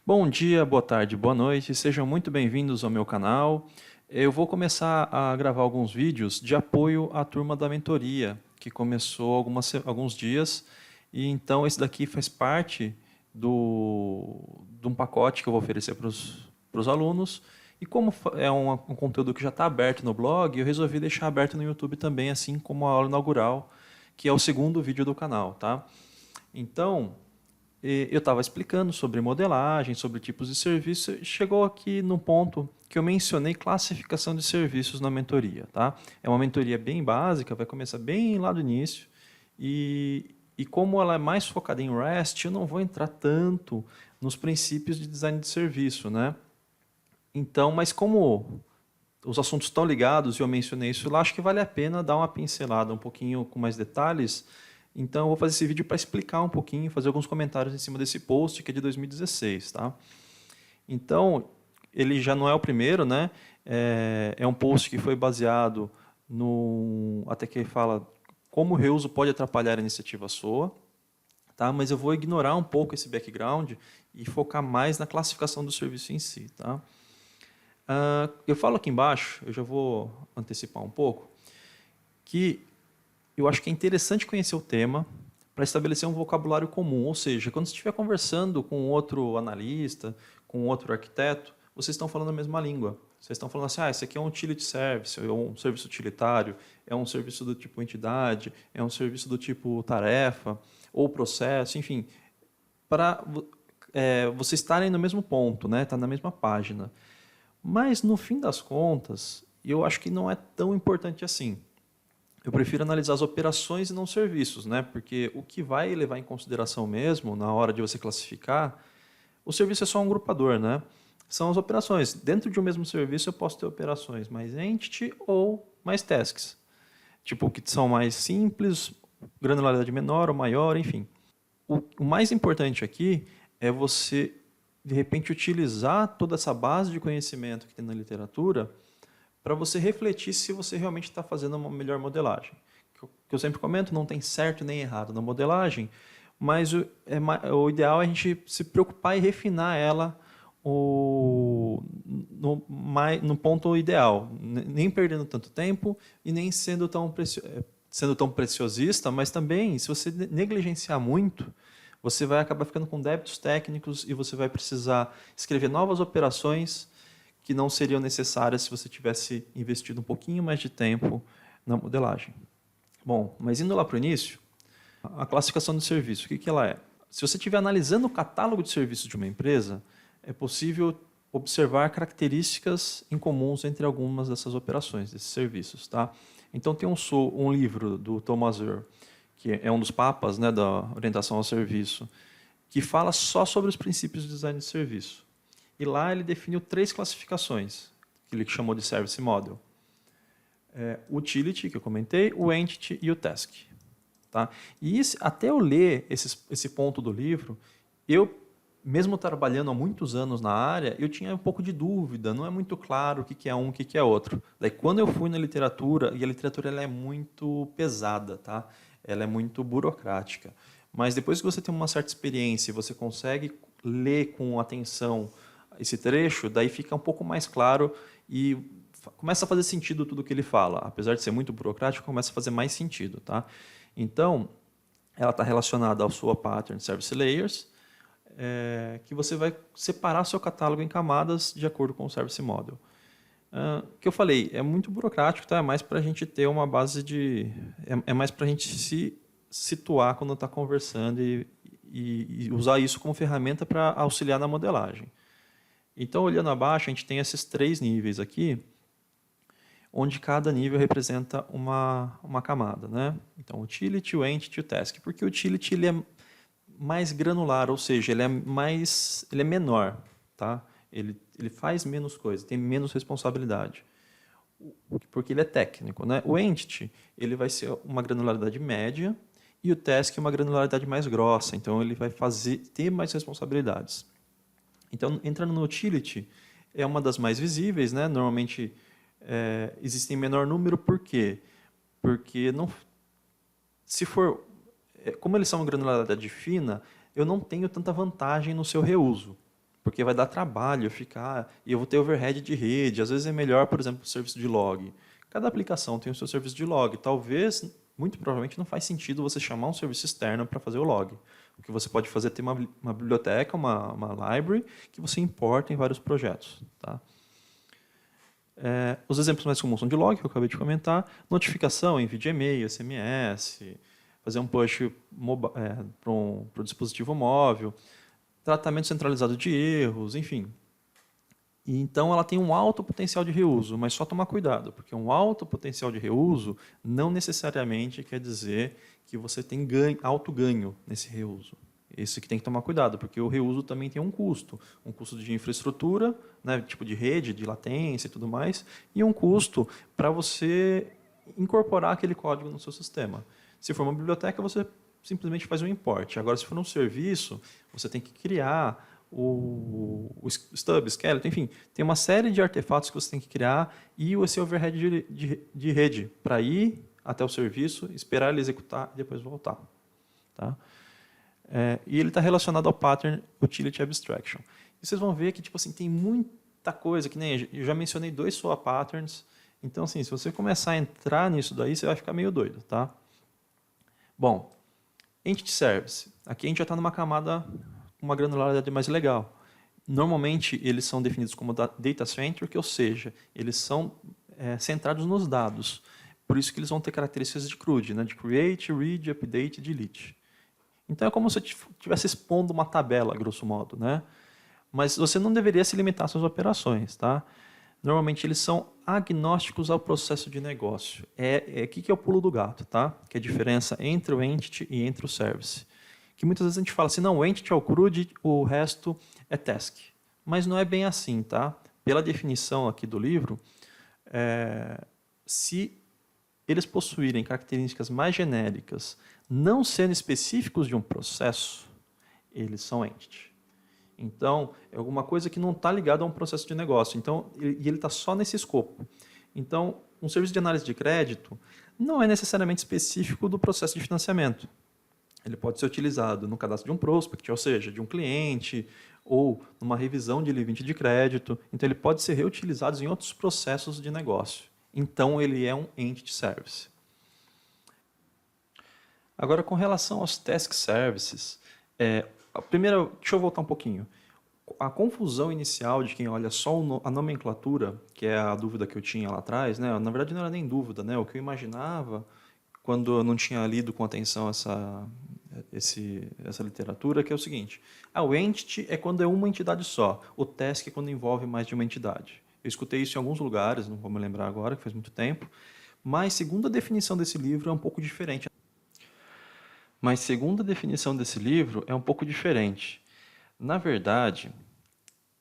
Bom dia, boa tarde, boa noite, sejam muito bem-vindos ao meu canal. Eu vou começar a gravar alguns vídeos de apoio à turma da mentoria, que começou alguns dias, e então esse daqui faz parte de um pacote que eu vou oferecer para os alunos, e como é um conteúdo que já está aberto no blog, eu resolvi deixar aberto no YouTube também, assim como a aula inaugural, que é o segundo vídeo do canal, tá? Então, eu estava explicando sobre modelagem, sobre tipos de serviço, e chegou aqui num ponto que eu mencionei classificação de serviços na mentoria. Tá? É uma mentoria bem básica, vai começar bem lá do início, e como ela é mais focada em REST, eu não vou entrar tanto nos princípios de design de serviço. Né? Então, mas como os assuntos estão ligados e eu mencionei isso lá, acho que vale a pena dar uma pincelada um pouquinho com mais detalhes. Então, eu vou fazer esse vídeo para explicar um pouquinho, fazer alguns comentários em cima desse post, que é de 2016. Tá? Então, ele já não é o primeiro, né? É um post que foi baseado no... até que fala como o reuso pode atrapalhar a iniciativa SOA. Tá? Mas eu vou ignorar um pouco esse background e focar mais na classificação do serviço em si. Tá? Eu falo aqui embaixo, eu já vou antecipar um pouco, que eu acho que é interessante conhecer o tema para estabelecer um vocabulário comum. Ou seja, quando você estiver conversando com outro analista, com outro arquiteto, vocês estão falando a mesma língua. Vocês estão falando assim, esse aqui é um utility service, é um serviço utilitário, é um serviço do tipo entidade, é um serviço do tipo tarefa, ou processo, enfim, para vocês estarem no mesmo ponto, né? Tá na mesma página. Mas, no fim das contas, eu acho que não é tão importante assim. Eu prefiro analisar as operações e não serviços, né? Porque o que vai levar em consideração mesmo, na hora de você classificar, o serviço é só um grupador, né? São as operações. Dentro de um mesmo serviço, eu posso ter operações mais entity ou mais tasks. Tipo, que são mais simples, granularidade menor ou maior, enfim. O mais importante aqui é você, de repente, utilizar toda essa base de conhecimento que tem na literatura para você refletir se você realmente está fazendo uma melhor modelagem. Que eu sempre comento, não tem certo nem errado na modelagem, mas o ideal é a gente se preocupar e refinar ela no ponto ideal, nem perdendo tanto tempo e nem sendo tão preciosista, mas também, se você negligenciar muito, você vai acabar ficando com débitos técnicos e você vai precisar escrever novas operações que não seriam necessárias se você tivesse investido um pouquinho mais de tempo na modelagem. Bom, mas indo lá para o início, a classificação de serviço, o que ela é? Se você estiver analisando o catálogo de serviços de uma empresa, é possível observar características incomuns entre algumas dessas operações, desses serviços. Tá? Então, tem um livro do Thomas Uhr, que é um dos papas, né, da orientação ao serviço, que fala só sobre os princípios de design de serviço. E lá ele definiu 3 classificações, que ele chamou de Service Model. O Utility, que eu comentei, o Entity e o Task. Tá? E até eu ler esse ponto do livro, eu, mesmo trabalhando há muitos anos na área, eu tinha um pouco de dúvida, não é muito claro o que é um, o que é outro. Daí, quando eu fui na literatura, e a literatura ela é muito pesada, tá? Ela é muito burocrática. Mas depois que você tem uma certa experiência e você consegue ler com atenção esse trecho, daí fica um pouco mais claro e começa a fazer sentido tudo que ele fala. Apesar de ser muito burocrático, começa a fazer mais sentido. Tá? Então, ela está relacionada ao sua Pattern Service Layers, que você vai separar seu catálogo em camadas de acordo com o Service Model. Que eu falei, é muito burocrático, tá? É mais para a gente ter uma base de... É mais para a gente se situar quando está conversando e usar isso como ferramenta para auxiliar na modelagem. Então, olhando abaixo, a gente tem esses 3 níveis aqui, onde cada nível representa uma camada. Né? Então, o Utility, o Entity e o Task. Porque o Utility ele é mais granular, ou seja, ele é menor. Tá? Ele faz menos coisa, tem menos responsabilidade. Porque ele é técnico. Né? O Entity ele vai ser uma granularidade média e o Task uma granularidade mais grossa. Então, ele vai ter mais responsabilidades. Então, entrando no Utility, é uma das mais visíveis. Né? Normalmente, existem menor número. Por quê? Porque, como eles são uma granularidade fina, eu não tenho tanta vantagem no seu reuso. porque vai dar trabalho ficar, e eu vou ter overhead de rede, às vezes é melhor, por exemplo, o serviço de log. Cada aplicação tem o seu serviço de log. Talvez, muito provavelmente, não faz sentido você chamar um serviço externo para fazer o log. O que você pode fazer é ter uma biblioteca, uma library, que você importa em vários projetos. Tá? Os exemplos mais comuns são de log, que eu acabei de comentar, notificação, envio de e-mail, SMS, fazer um push para o dispositivo móvel, tratamento centralizado de erros, enfim. E, então, ela tem um alto potencial de reuso, mas só tomar cuidado, porque um alto potencial de reuso não necessariamente quer dizer que você tem alto ganho nesse reuso. Isso que tem que tomar cuidado, porque o reuso também tem um custo de infraestrutura, né, tipo de rede, de latência e tudo mais, e um custo para você incorporar aquele código no seu sistema. Se for uma biblioteca, você simplesmente faz um import. Agora, se for um serviço, você tem que criar o stub, skeleton, enfim, tem uma série de artefatos que você tem que criar e esse overhead de rede para ir até o serviço, esperar ele executar e depois voltar. Tá? E ele está relacionado ao pattern utility abstraction. E vocês vão ver que tipo assim, tem muita coisa, que nem eu já mencionei 2 SOA patterns, então assim, se você começar a entrar nisso daí, você vai ficar meio doido. Tá? Bom, Entity Service. Aqui a gente já está numa camada com uma granularidade mais legal. Normalmente, eles são definidos como data-centric, ou seja, eles são centrados nos dados. Por isso que eles vão ter características de CRUD, né? De create, read, update e delete. Então, é como se você estivesse expondo uma tabela, grosso modo. Né? Mas você não deveria se limitar às suas operações. Tá? Normalmente, eles são agnósticos ao processo de negócio. Aqui que é o pulo do gato, tá? Que é a diferença entre o entity e entre o service. Que muitas vezes a gente fala assim, não, o entity é o CRUD, o resto é task. Mas não é bem assim, tá? Pela definição aqui do livro, se eles possuírem características mais genéricas, não sendo específicos de um processo, eles são entity. Então, é alguma coisa que não está ligada a um processo de negócio. Então, e ele está só nesse escopo. Então, um serviço de análise de crédito não é necessariamente específico do processo de financiamento. Ele pode ser utilizado no cadastro de um prospect, ou seja, de um cliente, ou numa revisão de limite de crédito. Então, ele pode ser reutilizado em outros processos de negócio. Então, ele é um Entity Service. Agora, com relação aos Task Services, primeiro, deixa eu voltar um pouquinho. A confusão inicial de quem olha só a nomenclatura, que é a dúvida que eu tinha lá atrás, né? Na verdade, não era nem dúvida, né? O que eu imaginava quando eu não tinha lido com atenção essa literatura, que é o seguinte. O entity é quando é uma entidade só. O task é quando envolve mais de uma entidade. Eu escutei isso em alguns lugares, não vou me lembrar agora, que faz muito tempo. Mas, segundo a definição desse livro, é um pouco diferente. Na verdade,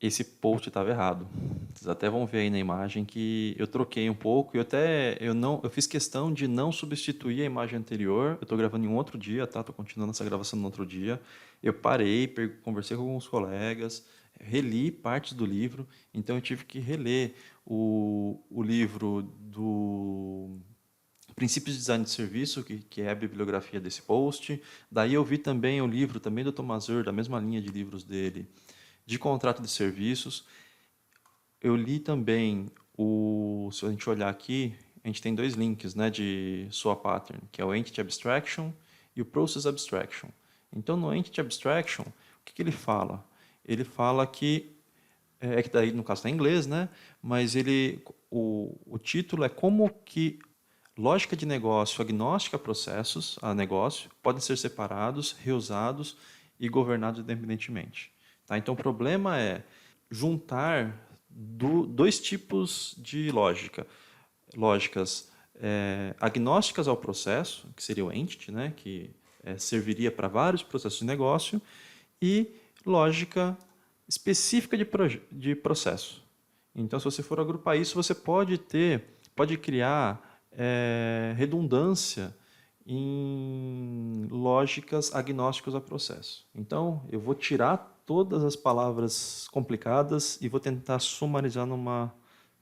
esse post estava errado. Vocês até vão ver aí na imagem que eu troquei um pouco. Eu fiz questão de não substituir a imagem anterior. Eu estou gravando em um outro dia, tá? Estou continuando essa gravação no outro dia. Eu parei, conversei com alguns colegas, reli partes do livro. Então eu tive que reler o livro do Princípios de Design de Serviço, que é a bibliografia desse post. Daí eu vi também o livro também do Thomas Ur, da mesma linha de livros dele, de contrato de serviços. Eu li também, se a gente olhar aqui, a gente tem 2 links, né, de SOA Pattern, que é o Entity Abstraction e o Process Abstraction. Então, no Entity Abstraction, o que ele fala? Ele fala que daí no caso está em inglês, né, mas o título é como que lógica de negócio agnóstica a processos, a negócio, podem ser separados, reusados e governados independentemente. Tá? Então, o problema é juntar 2 tipos de lógicas agnósticas ao processo, que seria o entity, né, que serviria para vários processos de negócio, e lógica específica de processo. Então, se você for agrupar isso, você pode criar redundância em lógicas agnósticas a processo. Então, eu vou tirar todas as palavras complicadas e vou tentar sumarizar numa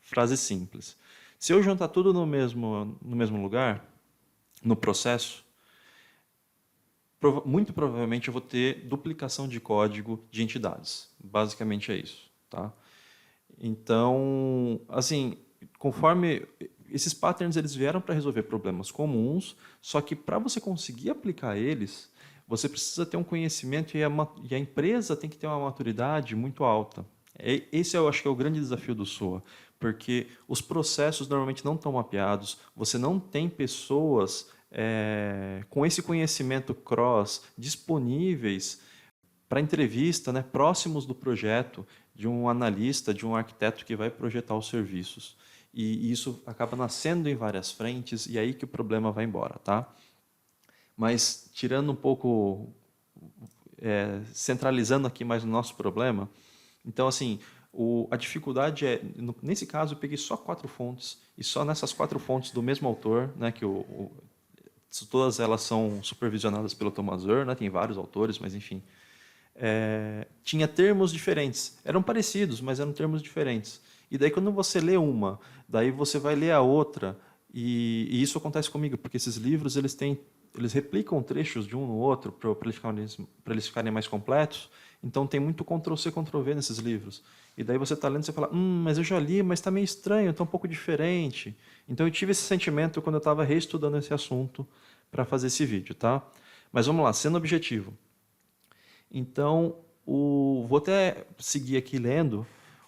frase simples. Se eu juntar tudo no mesmo lugar, no processo, muito provavelmente eu vou ter duplicação de código de entidades. Basicamente é isso, tá? Então, assim, conforme esses patterns eles vieram para resolver problemas comuns, só que para você conseguir aplicar eles, você precisa ter um conhecimento e a empresa tem que ter uma maturidade muito alta. Esse eu acho que é o grande desafio do SOA, porque os processos normalmente não estão mapeados, você não tem pessoas com esse conhecimento cross disponíveis para entrevista, né, próximos do projeto, de um analista, de um arquiteto que vai projetar os serviços. E isso acaba nascendo em várias frentes, e aí que o problema vai embora, tá? Mas, tirando um pouco, centralizando aqui mais o nosso problema, então, assim, a dificuldade é, nesse caso, eu peguei só 4 fontes, e só nessas 4 fontes do mesmo autor, né, que todas elas são supervisionadas pelo Thomas Ur, né, tem vários autores, mas enfim, tinha termos diferentes. Eram parecidos, mas eram termos diferentes. E daí, quando você lê uma, daí você vai ler a outra, e isso acontece comigo, porque esses livros eles replicam trechos de um no outro para eles ficarem mais completos. Então, tem muito Ctrl+C, Ctrl+V nesses livros. E daí você está lendo e você fala, mas eu já li, mas está meio estranho, está um pouco diferente. Então, eu tive esse sentimento quando eu estava reestudando esse assunto para fazer esse vídeo, tá? Mas vamos lá, sendo objetivo. Então, vou até seguir aqui lendo.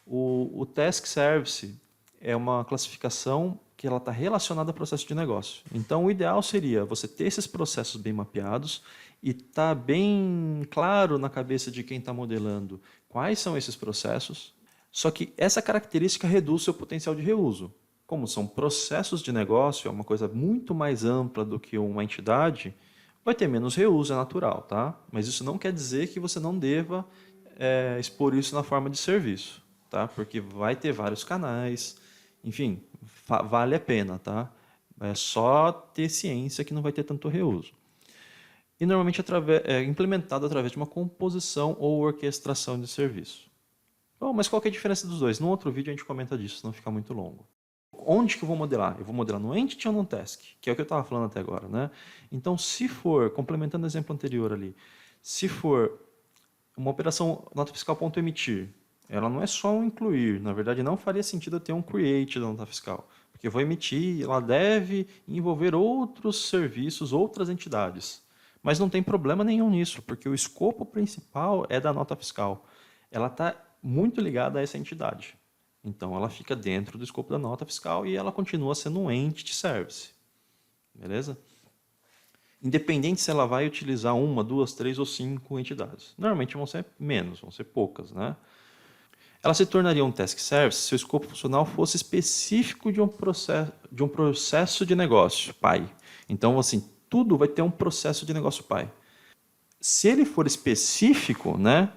O Task Service é uma classificação que ela está relacionada ao processo de negócio. Então, o ideal seria você ter esses processos bem mapeados e estar bem claro na cabeça de quem está modelando quais são esses processos. Só que essa característica reduz seu potencial de reuso. Como são processos de negócio, é uma coisa muito mais ampla do que uma entidade, vai ter menos reuso, é natural, tá? Mas isso não quer dizer que você não deva expor isso na forma de serviço, tá? Porque vai ter vários canais, enfim, vale a pena, tá? É só ter ciência que não vai ter tanto reuso. E normalmente é implementado através de uma composição ou orquestração de serviço. Bom, mas qual que é a diferença dos dois? No outro vídeo a gente comenta disso, não fica muito longo. Onde que eu vou modelar? Eu vou modelar no Entity ou no Task? Que é o que eu estava falando até agora, né? Então, se for, complementando o exemplo anterior ali, se for uma operação nota fiscal.emitir, ela não é só um incluir, na verdade não faria sentido eu ter um create da nota fiscal, porque eu vou emitir, ela deve envolver outros serviços, outras entidades. Mas não tem problema nenhum nisso, porque o escopo principal é da nota fiscal. Ela está muito ligada a essa entidade. Então, ela fica dentro do escopo da nota fiscal e ela continua sendo um entity service. Beleza? Independente se ela vai utilizar 1, 2, 3 ou 5 entidades. Normalmente vão ser menos, vão ser poucas, né? Ela se tornaria um task service se o escopo funcional fosse específico de um processo de negócio, pai. Então, assim, tudo vai ter um processo de negócio pai. Se ele for específico, né,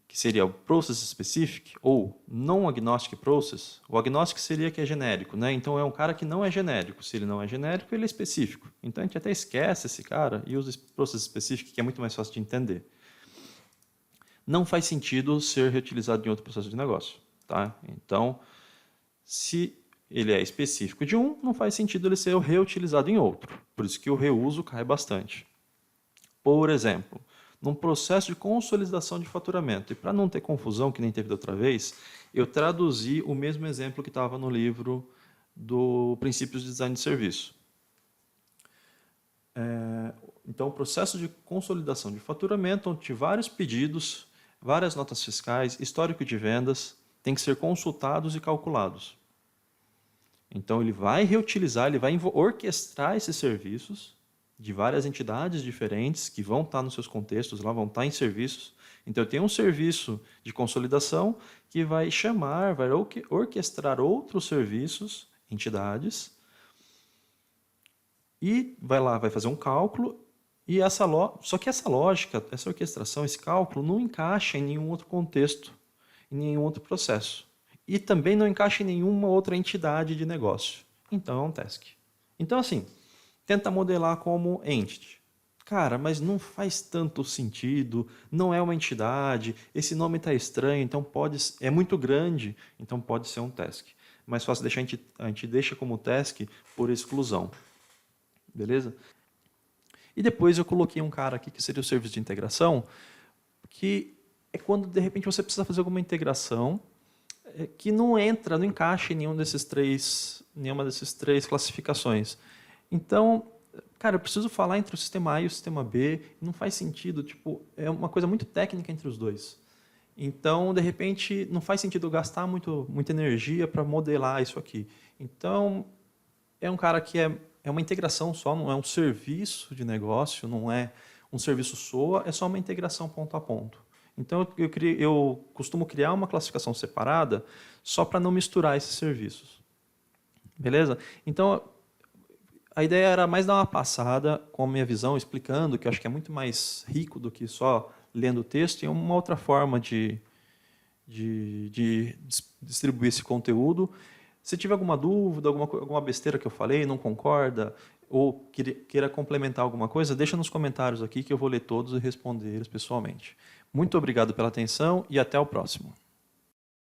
que seria o Process Specific, ou Non-Agnostic Process, o Agnostic seria que é genérico, né? Então é um cara que não é genérico. Se ele não é genérico, ele é específico. Então a gente até esquece esse cara e usa Process Specific, que é muito mais fácil de entender. Não faz sentido ser reutilizado em outro processo de negócio, tá? Então, se ele é específico de um, não faz sentido ele ser reutilizado em outro. Por isso que o reuso cai bastante. Por exemplo, num processo de consolidação de faturamento. E para não ter confusão, que nem teve da outra vez, eu traduzi o mesmo exemplo que estava no livro do Princípios de Design de Serviço. Então, o processo de consolidação de faturamento, onde vários pedidos, várias notas fiscais, histórico de vendas, têm que ser consultados e calculados. Então, ele vai reutilizar, ele vai orquestrar esses serviços de várias entidades diferentes que vão estar nos seus contextos, lá vão estar em serviços. Então, eu tenho um serviço de consolidação que vai chamar, vai orquestrar outros serviços, entidades, e vai lá, vai fazer um cálculo, e só que essa lógica, essa orquestração, esse cálculo, não encaixa em nenhum outro contexto, em nenhum outro processo. E também não encaixa em nenhuma outra entidade de negócio. Então, é um task. Então, assim, tenta modelar como entity. Cara, mas não faz tanto sentido, não é uma entidade, esse nome está estranho, então é muito grande, então pode ser um task. Mais fácil deixar, a gente deixa como task por exclusão. Beleza? E depois eu coloquei um cara aqui que seria o serviço de integração, que é quando, de repente, você precisa fazer alguma integração que não entra, não encaixa em nenhuma dessas três classificações. Então, cara, eu preciso falar entre o sistema A e o sistema B, não faz sentido, tipo, é uma coisa muito técnica entre os dois. Então, de repente, não faz sentido gastar muita energia para modelar isso aqui. Então, é um cara que é uma integração só, não é um serviço de negócio, não é um serviço SOA, é só uma integração ponto a ponto. Então, eu costumo criar uma classificação separada só para não misturar esses serviços. Beleza? Então, a ideia era mais dar uma passada com a minha visão, explicando, que eu acho que é muito mais rico do que só lendo o texto, e uma outra forma de distribuir esse conteúdo. Se tiver alguma dúvida, alguma besteira que eu falei, não concorda, ou queira complementar alguma coisa, deixa nos comentários aqui que eu vou ler todos e responder eles pessoalmente. Muito obrigado pela atenção e até o próximo.